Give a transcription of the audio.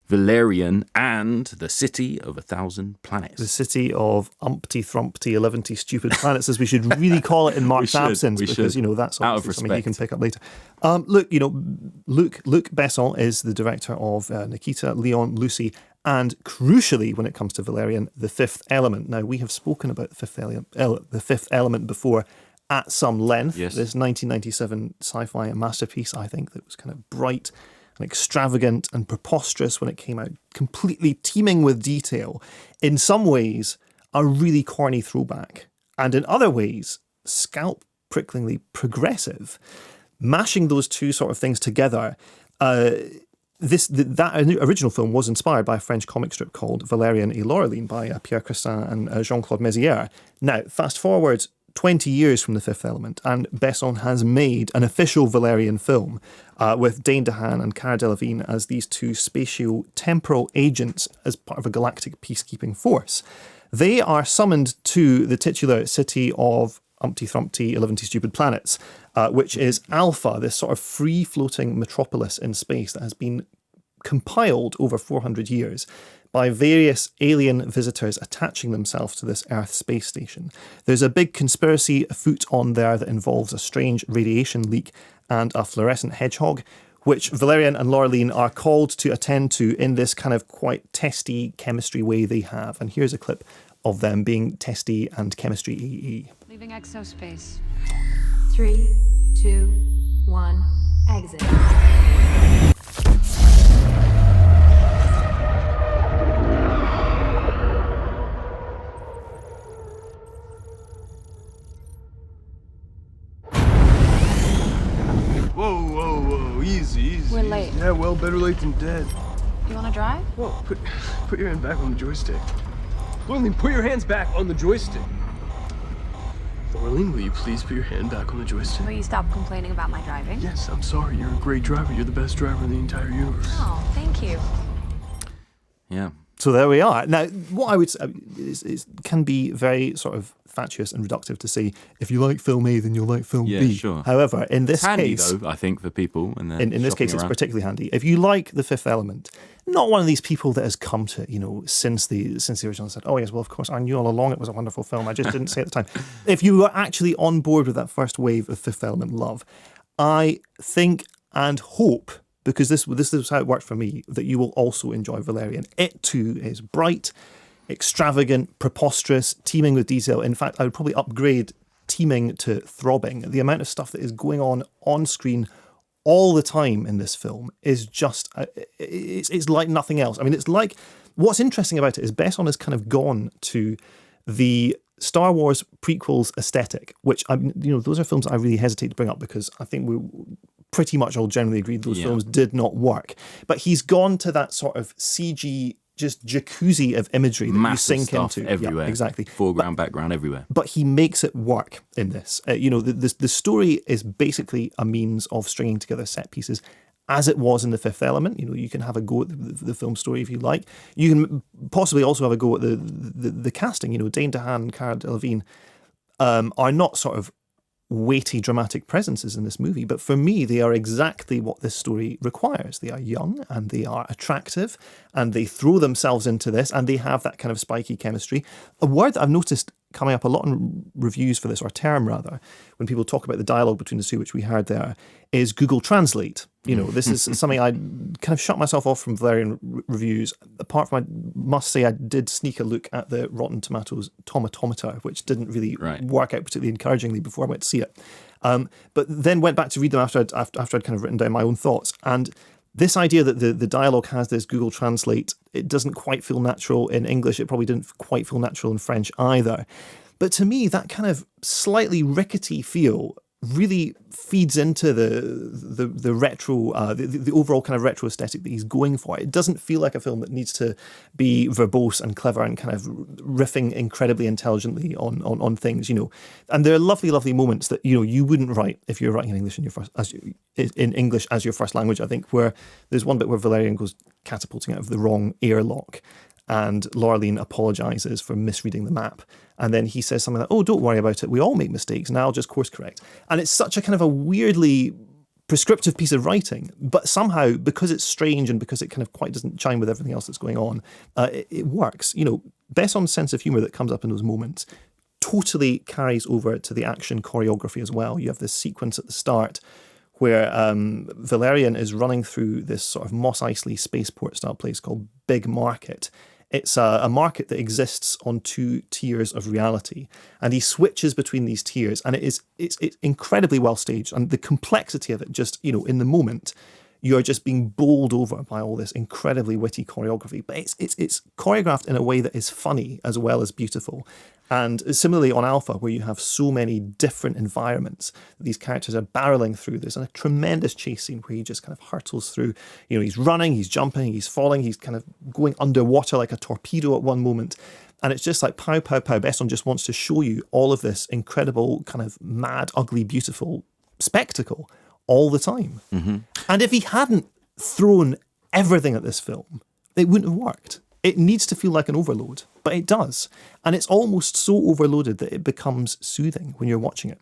Valerian and the City of 1,000 Planets. The City of Umpty Thrumpty 11 Stupid Planets, as we should really call it in Mark's absence, because, that's obviously something you can pick up later. Luc Besson is the director of Nikita, Leon, Lucy, and crucially, when it comes to Valerian, The Fifth Element. Now, we have spoken about The Fifth Element before at some length. Yes. This 1997 sci-fi masterpiece, I think, that was kind of bright and extravagant and preposterous when it came out, completely teeming with detail. In some ways, a really corny throwback, and in other ways, scalp-pricklingly progressive. Mashing those two sort of things together, that original film was inspired by a French comic strip called Valerian and Laureline by Pierre Christin and Jean-Claude Mézières. Now, fast forward 20 years from The Fifth Element, and Besson has made an official Valerian film with Dane DeHaan and Cara Delevingne as these two spatio-temporal agents as part of a galactic peacekeeping force. They are summoned to the titular city of Umpty Thrumpty 11 Stupid Planets, which is Alpha, this sort of free-floating metropolis in space that has been compiled over 400 years by various alien visitors attaching themselves to this Earth space station. There's a big conspiracy afoot on there that involves a strange radiation leak and a fluorescent hedgehog, which Valerian and Laureline are called to attend to in this kind of quite testy chemistry way they have. And here's a clip of them being testy and chemistry EE. Leaving exospace. 3, 2, 1, exit. Whoa, easy. We're late. Yeah, well, better late than dead. You want to drive? Whoa, put your hand back on the joystick. Laureline, put your hands back on the joystick. Laureline, will you please put your hand back on the joystick? Will you stop complaining about my driving? Yes, I'm sorry. You're a great driver. You're the best driver in the entire universe. Oh, thank you. Yeah. So there we are. Now, what I would say is can be very sort of fatuous and reductive to say, if you like film A, then you'll like film Yeah, B. sure. However, in this It's handy, case, though, I think, for people. And in this case, it's particularly handy. If you like The Fifth Element, not one of these people that has come to, since the original and said, oh yes, well, of course, I knew all along it was a wonderful film. I just didn't say it at the time. If you were actually on board with that first wave of Fifth Element love, I think and hope, because this is how it worked for me, that you will also enjoy Valerian. It too is bright, extravagant, preposterous, teeming with detail. In fact, I would probably upgrade teeming to throbbing. The amount of stuff that is going on screen all the time in this film is just, it's like nothing else. I mean, it's like, what's interesting about it is Besson has kind of gone to the Star Wars prequels aesthetic, which, those are films I really hesitate to bring up because I think we pretty much all generally agreed those films did not work. But he's gone to that sort of CG, just jacuzzi of imagery that massive you sink stuff into. everywhere. Yeah, exactly. Foreground, background, everywhere. But he makes it work in this. The story is basically a means of stringing together set pieces, as it was in The Fifth Element. You can have a go at the film story if you like. You can possibly also have a go at the casting. Dane DeHaan and Cara Delevingne are not sort of weighty, dramatic presences in this movie, but for me, they are exactly what this story requires. They are young and they are attractive and they throw themselves into this and they have that kind of spiky chemistry. A word that I've noticed coming up a lot in reviews for this, or term rather, when people talk about the dialogue between the two, which we heard there, is Google Translate. This is something I kind of shut myself off from Valerian reviews. Apart from, I must say, I did sneak a look at the Rotten Tomatoes tomatometer, which didn't really work out particularly encouragingly before I went to see it. But then went back to read them after I'd kind of written down my own thoughts. And this idea that the dialogue has this Google Translate, it doesn't quite feel natural in English. It probably didn't quite feel natural in French either. But to me, that kind of slightly rickety feel really feeds into the retro, the overall kind of retro aesthetic that he's going for. It doesn't feel like a film that needs to be verbose and clever and kind of riffing incredibly intelligently on things, And there are lovely, lovely moments that you wouldn't write if you're writing in English in English as your first language. I think where there's one bit where Valerian goes catapulting out of the wrong airlock, and Laureline apologises for misreading the map. And then he says something like, oh, don't worry about it. We all make mistakes, and I'll just course correct. And it's such a kind of a weirdly prescriptive piece of writing, but somehow, because it's strange and because it kind of quite doesn't chime with everything else that's going on, it works. You know, Besson's sense of humour that comes up in those moments totally carries over to the action choreography as well. You have this sequence at the start where Valerian is running through this sort of Mos Eisley spaceport style place called Big Market. It's a market that exists on two tiers of reality, and he switches between these tiers, and it's incredibly well staged, and the complexity of it just, you know, in the moment, you're just being bowled over by all this incredibly witty choreography. But it's choreographed in a way that is funny as well as beautiful. And similarly on Alpha, where you have so many different environments that these characters are barreling through, there's a tremendous chase scene where he just kind of hurtles through. You know, he's running, he's jumping, he's falling, he's kind of going underwater like a torpedo at one moment. And it's just like pow, pow, pow. Besson just wants to show you all of this incredible kind of mad, ugly, beautiful spectacle all the time. Mm-hmm. And if he hadn't thrown everything at this film, it wouldn't have worked. It needs to feel like an overload, but it does. And it's almost so overloaded that it becomes soothing when you're watching it.